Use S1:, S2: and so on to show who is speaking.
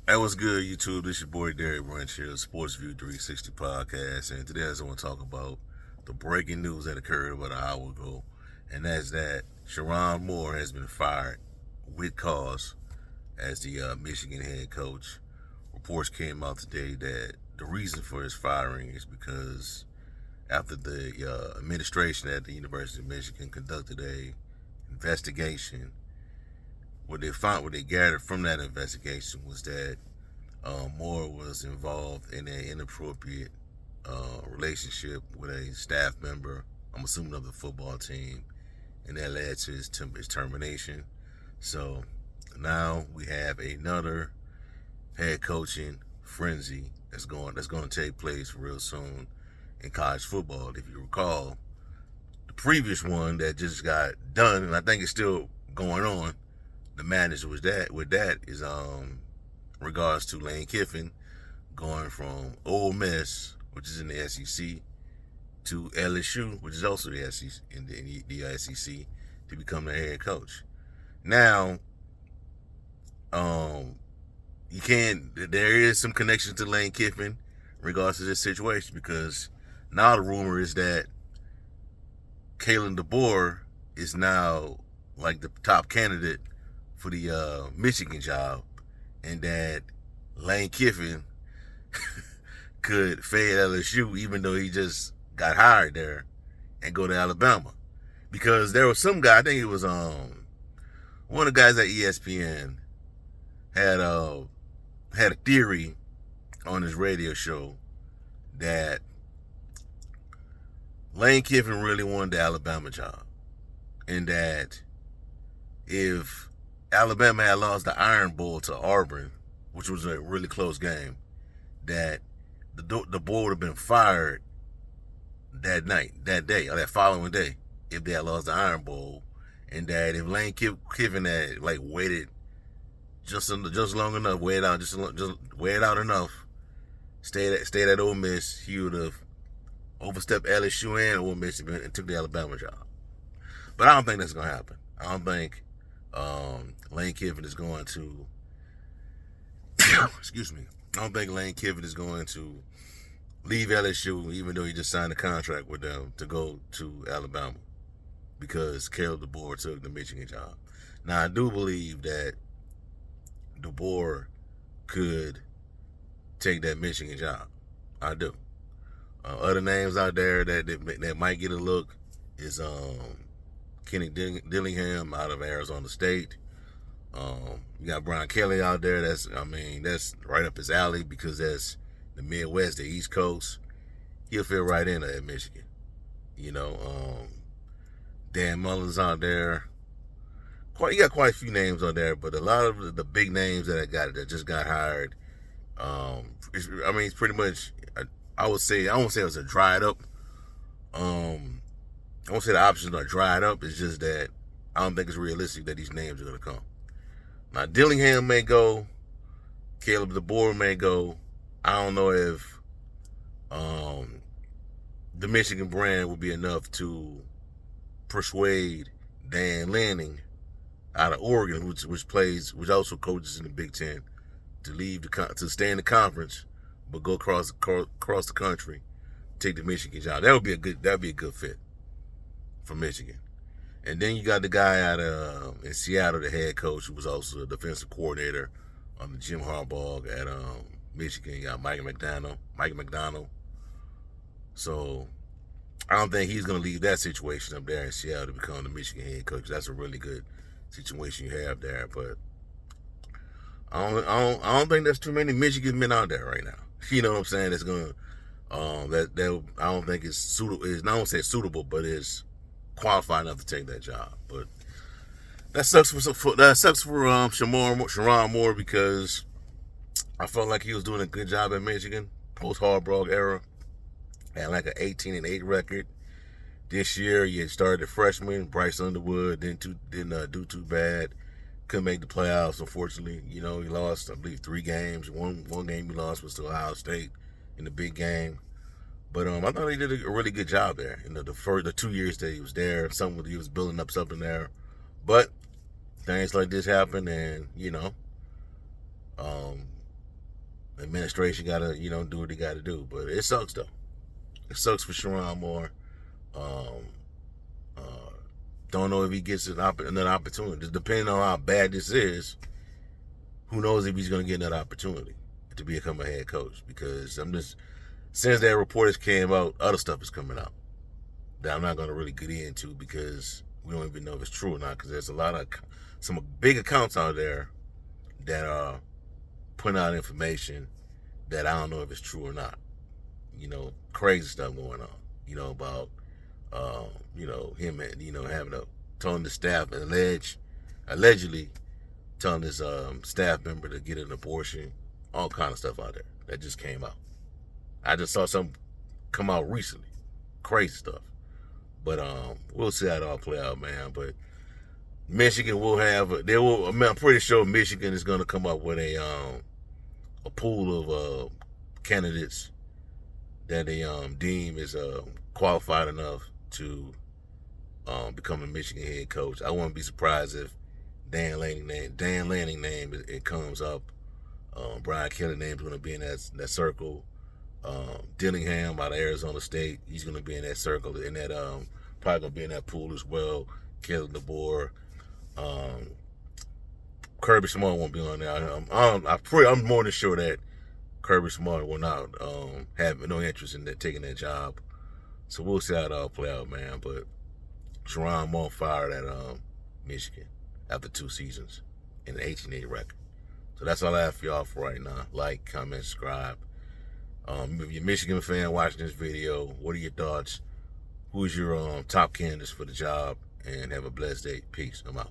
S1: Hey, what's good, YouTube? This your boy Derek Brunch here, Sports View 360 podcast, and today I just want to talk about the breaking news that occurred about an hour ago, and that's that Sheronne Moore has been fired with cause as the Michigan head coach. Reports came out today that the reason for his firing is because after the administration at the University of Michigan conducted a investigation, what they gathered from that investigation was that Moore was involved in an inappropriate relationship with a staff member, I'm assuming of the football team, and that led to his termination. So now we have another head coaching frenzy that's going to take place real soon in college football. If you recall, the previous one that just got done, and I think it's still going on. The madness was that with that is regards to Lane Kiffin going from Ole Miss, which is in the SEC, to LSU, which is also the SEC in the SEC, to become the head coach. Now, um, you can't. There is some connection to Lane Kiffin in regards to this situation because now the rumor is that Kalen DeBoer is now like the top candidate for the Michigan job, and that Lane Kiffin could fade LSU even though he just got hired there and go to Alabama. Because there was some guy, I think it was one of the guys at ESPN had had a theory on his radio show that Lane Kiffin really wanted the Alabama job, and that if Alabama had lost the Iron Bowl to Auburn, which was a really close game, that the board would have been fired that night, that day, or that following day, if they had lost the Iron Bowl, and that if Lane Kiffin had like waited just long enough, waited out enough, stayed at Ole Miss, he would have overstepped LSU and Ole Miss and took the Alabama job. But I don't think that's gonna happen. I don't think Lane Kiffin is going to excuse me. I don't think Lane Kiffin is going to leave LSU, even though he just signed a contract with them to go to Alabama, because Caleb DeBoer took the Michigan job. Now, I do believe that DeBoer could take that Michigan job. I do. Other names out there that might get a look is Kenny Dillingham out of Arizona State. You got Brian Kelly out there. That's right up his alley because that's the Midwest, the East Coast. He'll fit right in at Michigan. You know, Dan Mullen's out there. You got quite a few names on there, but a lot of the big names that just got hired. It's pretty much. I won't say it was a dried up. I won't say the options are dried up. It's just that I don't think it's realistic that these names are going to come. Now, Dillingham may go. Caleb DeBoer may go. I don't know if the Michigan brand will be enough to persuade Dan Lanning out of Oregon, which also coaches in the Big Ten, to stay in the conference, but go across the country, take the Michigan job. That'd be a good fit for Michigan. And then you got the guy out in Seattle, the head coach, who was also the defensive coordinator on the Jim Harbaugh at Michigan. You got Mike McDonald. So I don't think he's going to leave that situation up there in Seattle to become the Michigan head coach. That's a really good situation you have there. But I don't think there's too many Michigan men out there right now. You know what I'm saying? That's going that I don't think it's suitable. I don't say suitable, but it's qualified enough to take that job. But that sucks for Sheronne Moore because I felt like he was doing a good job at Michigan post Harbaugh era. Had like an 18-8 record. This year, he had started a freshman, Bryce Underwood, didn't do too bad. Couldn't make the playoffs, unfortunately. You know, he lost, I believe, 3 games. One game he lost was to Ohio State in the big game. But I thought he did a really good job there. You know, the 2 years that he was there, he was building up something there. But things like this happen, and Administration gotta, do what they gotta do. But it sucks though. It sucks for Sheronne Moore. Um, uh, don't know if he gets another opportunity. Just depending on how bad this is, who knows if he's gonna get another opportunity to become a head coach? Because since that report has came out, other stuff is coming out that I'm not gonna really get into because we don't even know if it's true or not. Because there's some big accounts out there that are putting out information that I don't know if it's true or not. Crazy stuff going on. About him, telling the staff, allegedly telling his staff member to get an abortion. All kind of stuff out there that just came out. I just saw something come out recently. Crazy stuff. But we'll see how it all play out, man. But Michigan will have I'm pretty sure Michigan is going to come up with a pool of candidates that they deem is qualified enough to become a Michigan head coach. I wouldn't be surprised if Dan Lanning name it comes up. Brian Kelly name is going to be in that circle. Dillingham out of Arizona State, he's going to be in that circle. In that probably going to be in that pool as well. Kelly DeBoer. Kirby Smart won't be on there. I'm more than sure that Kirby Smart will not have no interest in taking that job. So we'll see how it all play out, man. But Sheronne Moore fired at Michigan after 2 seasons in an 18-8 record. So that's all I have for y'all for right now. Like, comment, subscribe. If you're a Michigan fan watching this video, what are your thoughts? Who's your top candidates for the job? And have a blessed day. Peace. I'm out.